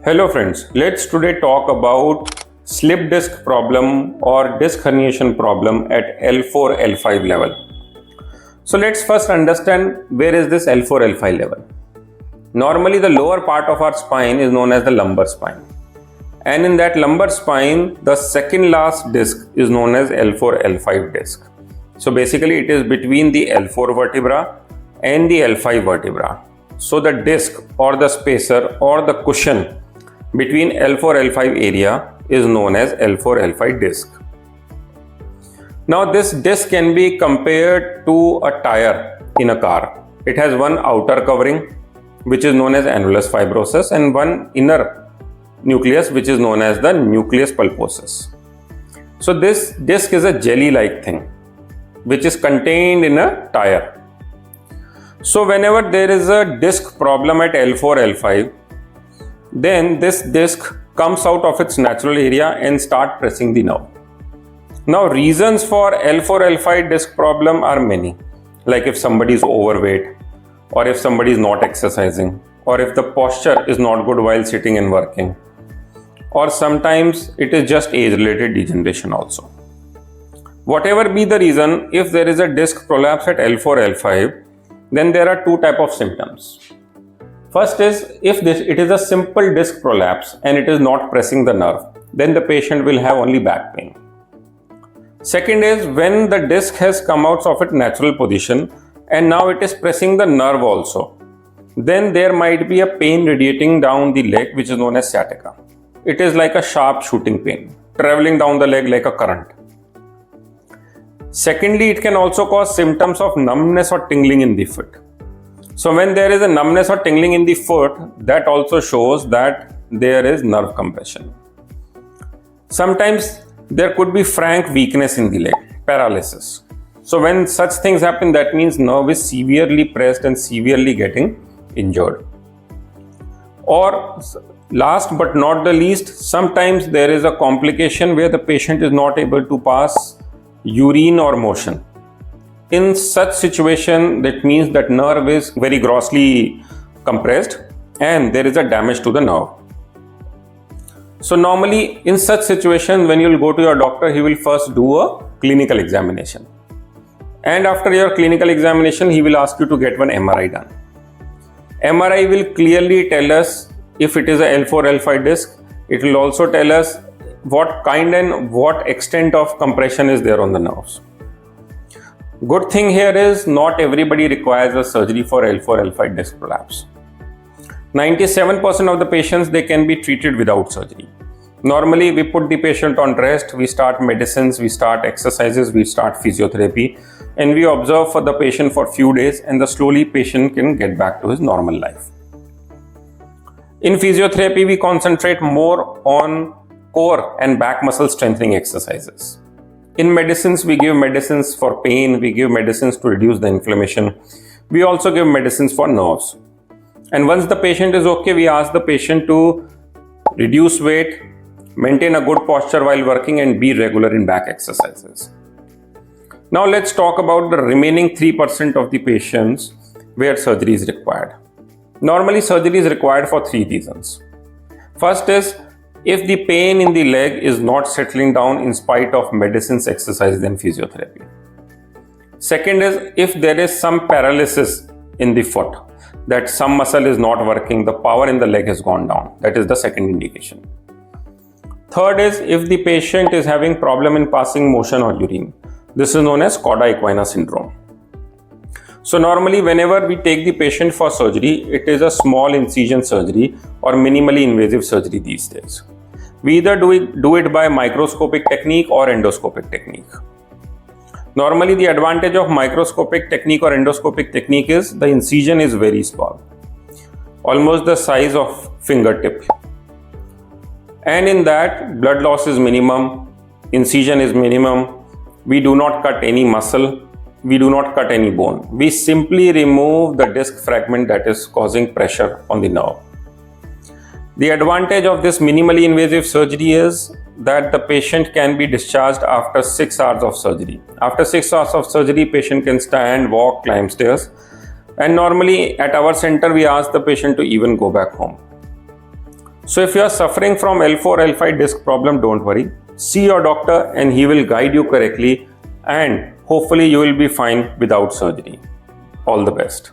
Hello friends, let's today talk about slip disc problem or disc herniation problem at L4-L5 level. So let's first understand where is this L4-L5 level. Normally the lower part of our spine is known as the lumbar spine. And in that lumbar spine, the second last disc is known as L4-L5 disc. So basically it is between the L4 vertebra and the L5 vertebra. So the disc or the spacer or the cushion between L4-L5 area is known as L4-L5 disc. Now this disc can be compared to a tire in a car. It has one outer covering which is known as annulus fibrosus and one inner nucleus which is known as the nucleus pulposus. So this disc is a jelly-like thing which is contained in a tire. So whenever there is a disc problem at L4-L5, then this disc comes out of its natural area and start pressing the nerve. Now reasons for L4-L5 disc problem are many, like if somebody is overweight, or if somebody is not exercising, or if the posture is not good while sitting and working, or sometimes it is just age-related degeneration also. Whatever be the reason, if there is a disc prolapse at L4-L5, then there are two types of symptoms. First is, if it is a simple disc prolapse and it is not pressing the nerve, then the patient will have only back pain. Second is, when the disc has come out of its natural position and now it is pressing the nerve also, then there might be a pain radiating down the leg which is known as sciatica. It is like a sharp shooting pain, traveling down the leg like a current. Secondly, it can also cause symptoms of numbness or tingling in the foot. So when there is a numbness or tingling in the foot, that also shows that there is nerve compression. Sometimes there could be frank weakness in the leg, paralysis. So when such things happen, that means nerve is severely pressed and severely getting injured. Or last but not the least, sometimes there is a complication where the patient is not able to pass urine or motion. In such situation, that means that nerve is very grossly compressed and there is a damage to the nerve. So normally in such situation, when you will go to your doctor, he will first do a clinical examination. And after your clinical examination, he will ask you to get one MRI done. MRI will clearly tell us if it is a L4-L5 disc. It will also tell us what kind and what extent of compression is there on the nerves. Good thing here is not everybody requires a surgery for L4-L5 disc prolapse. 97% of the patients, they can be treated without surgery. Normally we put the patient on rest, we start medicines, we start exercises, we start physiotherapy, and we observe for the patient for few days, and the slowly patient can get back to his normal life. In physiotherapy, we concentrate more on core and back muscle strengthening exercises. In medicines, we give medicines for pain, we give medicines to reduce the inflammation. We also give medicines for nerves. And once the patient is okay, we ask the patient to reduce weight, maintain a good posture while working, and be regular in back exercises. Now let's talk about the remaining 3% of the patients where surgery is required. Normally surgery is required for three reasons. First is, if the pain in the leg is not settling down in spite of medicines, exercises and physiotherapy. Second is, if there is some paralysis in the foot, that some muscle is not working, the power in the leg has gone down. That is the second indication. Third is, if the patient is having problem in passing motion or urine. This is known as Cauda Equina Syndrome. So normally whenever we take the patient for surgery, it is a small incision surgery or minimally invasive surgery these days. We either do it by microscopic technique or endoscopic technique. Normally the advantage of microscopic technique or endoscopic technique is the incision is very small, almost the size of fingertip. And in that, blood loss is minimum, incision is minimum, we do not cut any muscle, we do not cut any bone. We simply remove the disc fragment that is causing pressure on the nerve. The advantage of this minimally invasive surgery is that the patient can be discharged after 6 hours of surgery. After 6 hours of surgery, patient can stand, walk, climb stairs. And normally at our center, we ask the patient to even go back home. So if you are suffering from L4-L5 disc problem, don't worry. See your doctor and he will guide you correctly, and hopefully you will be fine without surgery. All the best.